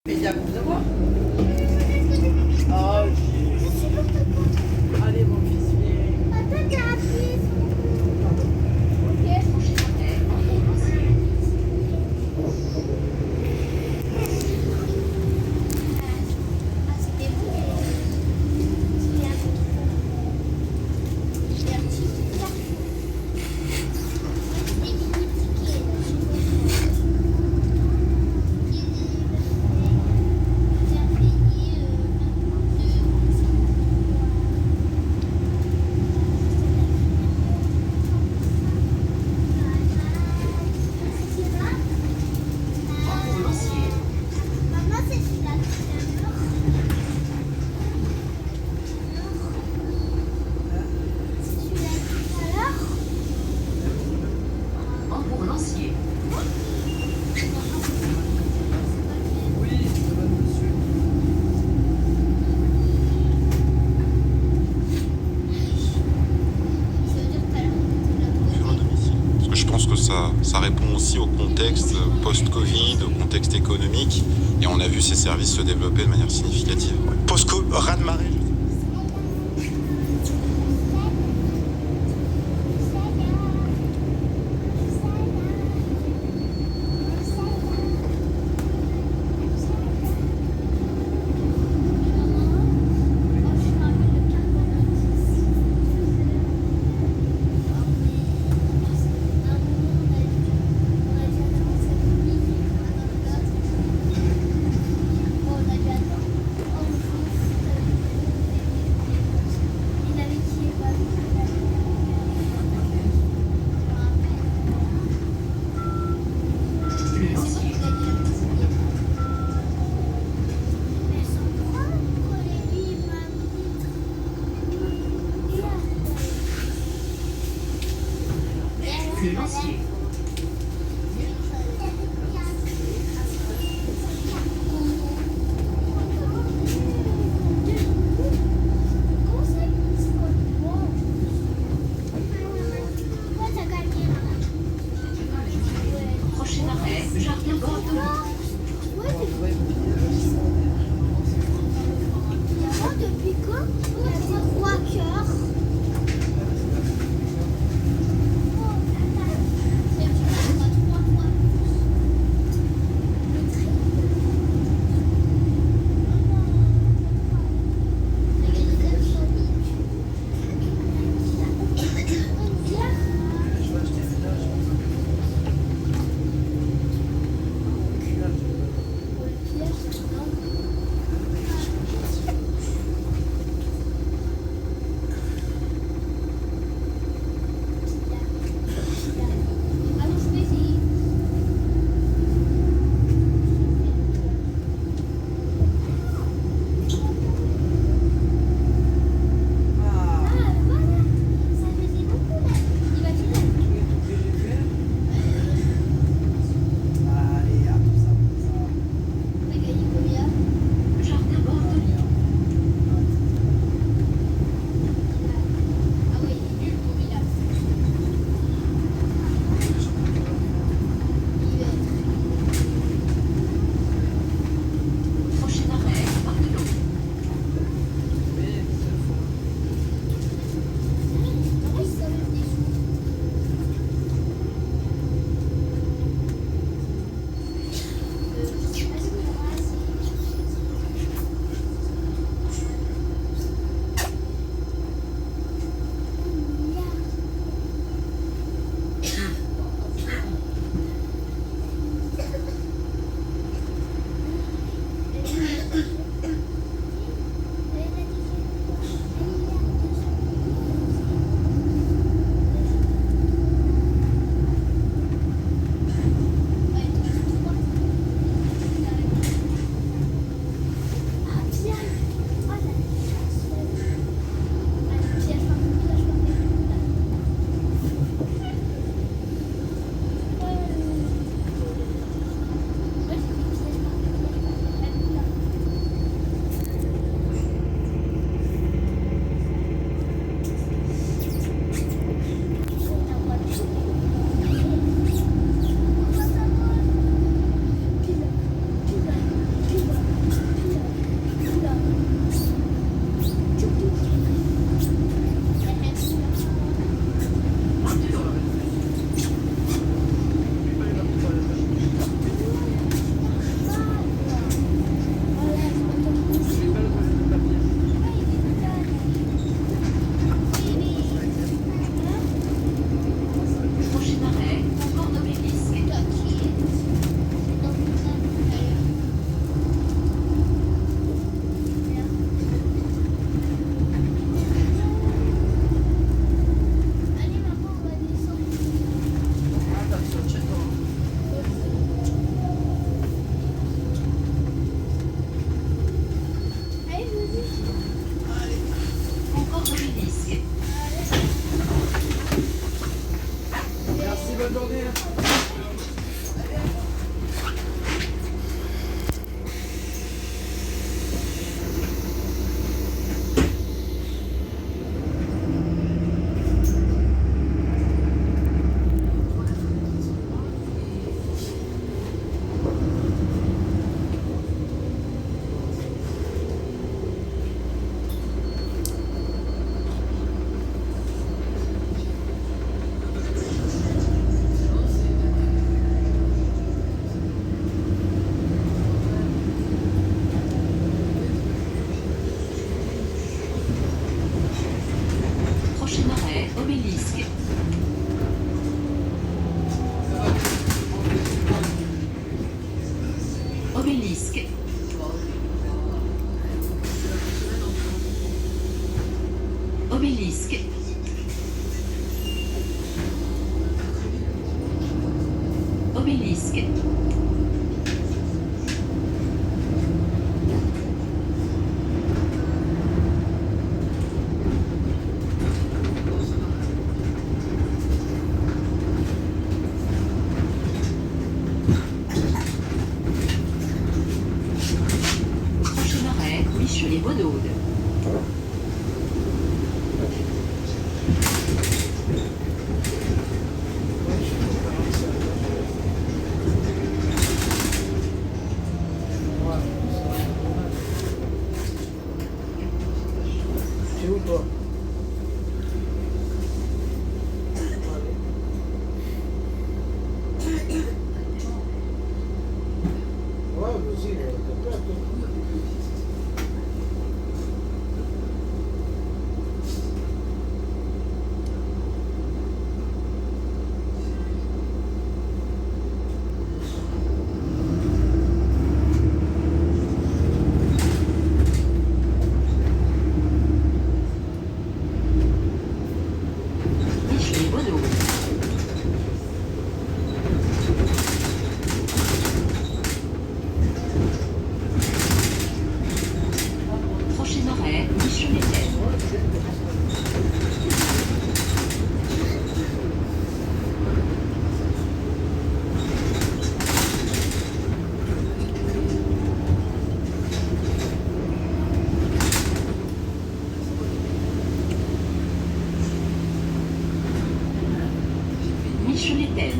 Mais il y a plus de moi. Oh, allez, mon fils, viens. Attends, t'as appuyé sur... Ok. Ah, c'était bon. C'était un petit peu. Des mini tickets. Maman, c'est celui-là. C'est celui-là tout à l'heure. Pour Lancier. Oui, ça va, monsieur. Ça veut dire tout à l'heure, on était là. Sur un domicile. Parce que je pense que ça répond aussi au contexte post-Covid, au contexte économique, et on a vu ces services se développer de manière significative. Post-Covid, raz-de-marée. Le Lancier. Prochain arrêt, Jardin Bordeaux. Depuis quand? Il y a 3 cœurs. Michelet-Bonaude. C'est où toi? Ouais, vas-y, t'as peur, toi. Michelet-Bonaude. Prochain arrêt, Michelet-Tête. Michelet-Tête.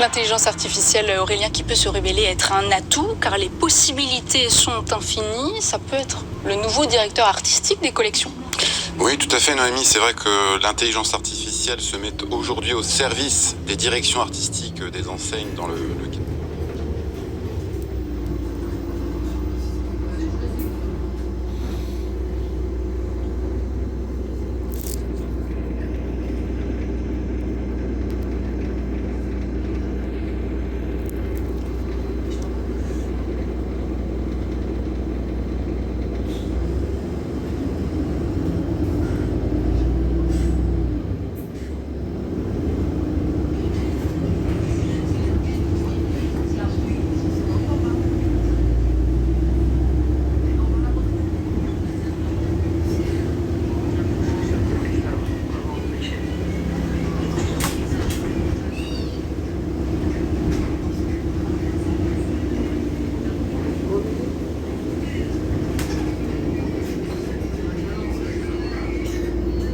L'intelligence artificielle, Aurélien, qui peut se révéler être un atout, car les possibilités sont infinies. Ça peut être le nouveau directeur artistique des collections. Oui, tout à fait, Noémie. C'est vrai que l'intelligence artificielle se met aujourd'hui au service des directions artistiques des enseignes dans le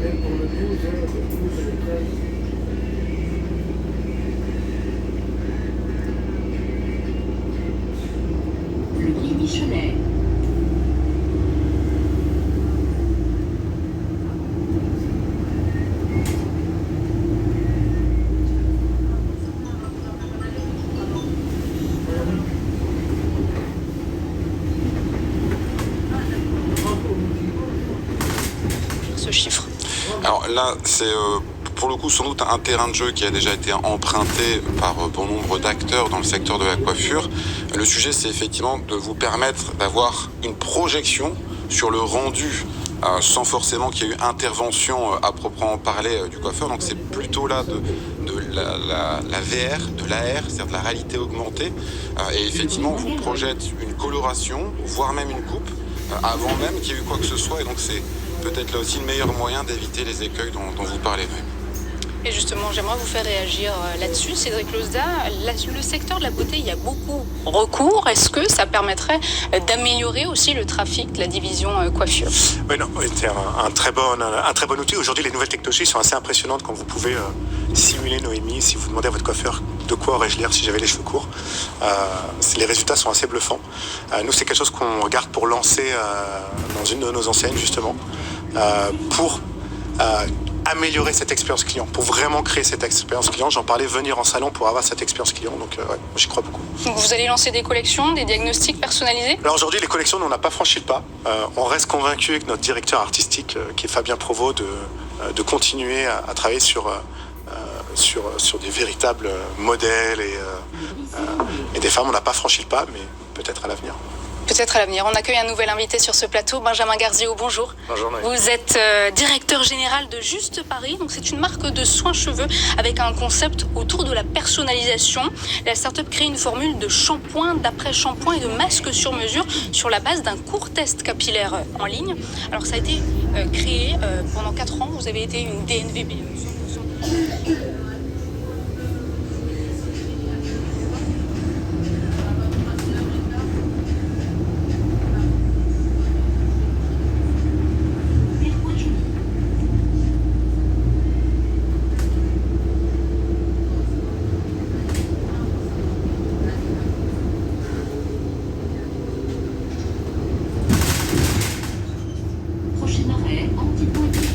Même pour le 12, le 12 et le 13. Le Guy Michelet. Ce chiffre. Alors là, c'est pour le coup sans doute un terrain de jeu qui a déjà été emprunté par bon nombre d'acteurs dans le secteur de la coiffure. Le sujet, c'est effectivement de vous permettre d'avoir une projection sur le rendu sans forcément qu'il y ait eu intervention à proprement parler du coiffeur. Donc c'est plutôt là de la VR, de l'AR, c'est-à-dire de la réalité augmentée. Et effectivement, on vous projette une coloration, voire même une coupe, avant même qu'il y ait eu quoi que ce soit. Et donc c'est peut-être là aussi le meilleur moyen d'éviter les écueils dont vous parlez. Et justement, j'aimerais vous faire réagir là-dessus, Cédric Lozda. Le secteur de la beauté, il y a beaucoup recours. Est-ce que ça permettrait d'améliorer aussi le trafic de la division coiffure? Oui, non, c'est un très bon outil. Aujourd'hui, les nouvelles technologies sont assez impressionnantes quand vous pouvez simuler Noémie. Si vous demandez à votre coiffeur de quoi aurais-je l'air si j'avais les cheveux courts, les résultats sont assez bluffants. Nous, c'est quelque chose qu'on regarde pour lancer dans une de nos enseignes, justement, pour améliorer cette expérience client, pour vraiment créer cette expérience client. J'en parlais, venir en salon pour avoir cette expérience client, donc ouais, j'y crois beaucoup. Donc vous allez lancer des collections, des diagnostics personnalisés? Alors aujourd'hui, les collections, on n'a pas franchi le pas. On reste convaincu avec notre directeur artistique, qui est Fabien Provost, de continuer à travailler sur des véritables modèles et des femmes. On n'a pas franchi le pas, mais peut-être à l'avenir. Peut-être à l'avenir. On accueille un nouvel invité sur ce plateau, Benjamin Garzio, bonjour. Bonjour Noémie. Vous êtes directeur général de Juste Paris, donc c'est une marque de soins cheveux avec un concept autour de la personnalisation. La start-up crée une formule de shampoing, d'après-shampoing et de masque sur mesure sur la base d'un court test capillaire en ligne. Alors ça a été créé pendant 4 ans, vous avez été une DNVB 100% Prochain arrêt, Antipoitiers.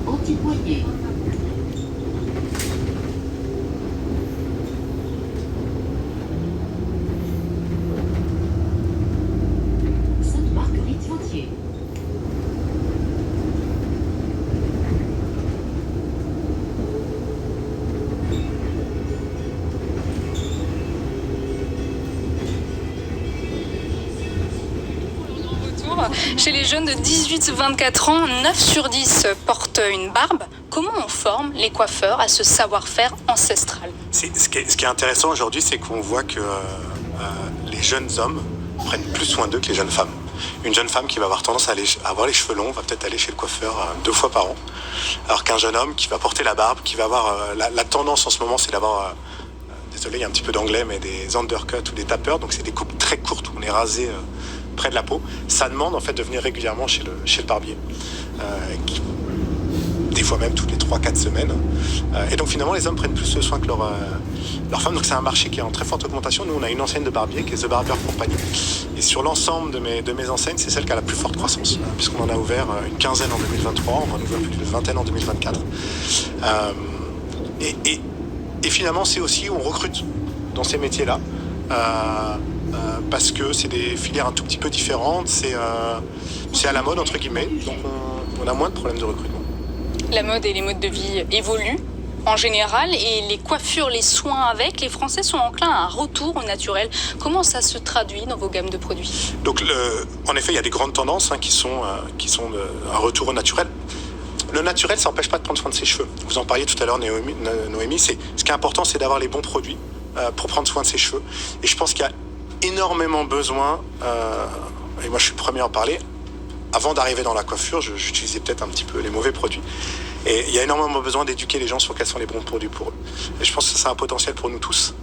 Antipoitiers. Sainte-Marguerite-Vautier. Retour. Chez les jeunes de 18-24 ans, 9 sur 10 portent une barbe. Comment on forme les coiffeurs à ce savoir-faire ancestral? Ce qui est intéressant aujourd'hui, c'est qu'on voit que les jeunes hommes prennent plus soin d'eux que les jeunes femmes. Une jeune femme qui va avoir tendance à avoir les cheveux longs va peut-être aller chez le coiffeur 2 fois par an. Alors qu'un jeune homme qui va porter la barbe, qui va avoir... la tendance en ce moment, c'est d'avoir... désolé, il y a un petit peu d'anglais, mais des undercuts ou des tapeurs. Donc c'est des coupes très courtes où on est rasé près de la peau. Ça demande en fait de venir régulièrement chez le barbier. Des fois même toutes les 3-4 semaines. Et donc finalement les hommes prennent plus de soin que leurs femmes. Donc c'est un marché qui est en très forte augmentation. Nous on a une enseigne de barbier qui est The Barber Company. Et sur l'ensemble de mes enseignes, c'est celle qui a la plus forte croissance. Puisqu'on en a ouvert une quinzaine en 2023, on en a ouvert plus d'une vingtaine en 2024. Et finalement c'est aussi où on recrute dans ces métiers-là. Parce que c'est des filières un tout petit peu différentes. C'est à la mode entre guillemets. Donc on a moins de problèmes de recrutement. La mode et les modes de vie évoluent en général et les coiffures, les soins avec, les Français sont enclins à un retour au naturel. Comment ça se traduit dans vos gammes de produits? Donc, en effet, il y a des grandes tendances qui sont un retour au naturel. Le naturel, ça n'empêche pas de prendre soin de ses cheveux. Vous en parliez tout à l'heure, Noémie. Ce qui est important, c'est d'avoir les bons produits pour prendre soin de ses cheveux. Et je pense qu'il y a énormément besoin, et moi je suis le premier à en parler, avant d'arriver dans la coiffure, j'utilisais peut-être un petit peu les mauvais produits. Et il y a énormément besoin d'éduquer les gens sur quels sont les bons produits pour eux. Et je pense que c'est un potentiel pour nous tous.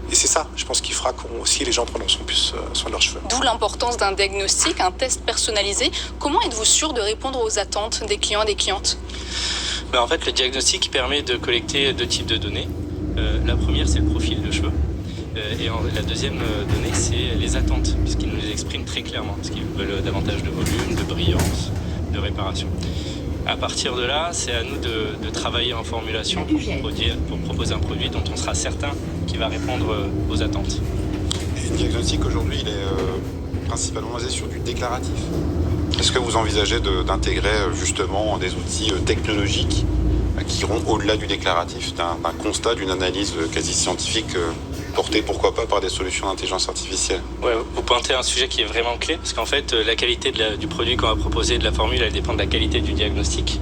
Et c'est ça, je pense, qui fera qu'aussi les gens prendront plus soin de leurs cheveux. D'où l'importance d'un diagnostic, un test personnalisé. Comment êtes-vous sûr de répondre aux attentes des clients et des clientes? En fait, le diagnostic permet de collecter 2 types de données. La première, c'est le profil de cheveux. Et la deuxième donnée, c'est les attentes, puisqu'ils nous les expriment très clairement, parce qu'ils veulent davantage de volume, de brillance, de réparation. À partir de là, c'est à nous de travailler en formulation pour proposer un produit dont on sera certain qu'il va répondre aux attentes. Et le diagnostic aujourd'hui, il est principalement basé sur du déclaratif. Est-ce que vous envisagez d'intégrer justement des outils technologiques qui iront au-delà du déclaratif, d'un constat, d'une analyse quasi scientifique portée pourquoi pas par des solutions d'intelligence artificielle? Ouais, vous pointez un sujet qui est vraiment clé, parce qu'en fait la qualité du produit qu'on va proposer, de la formule, elle dépend de la qualité du diagnostic.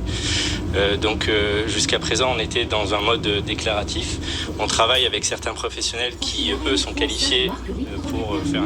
Donc jusqu'à présent on était dans un mode déclaratif. On travaille avec certains professionnels qui eux sont qualifiés pour faire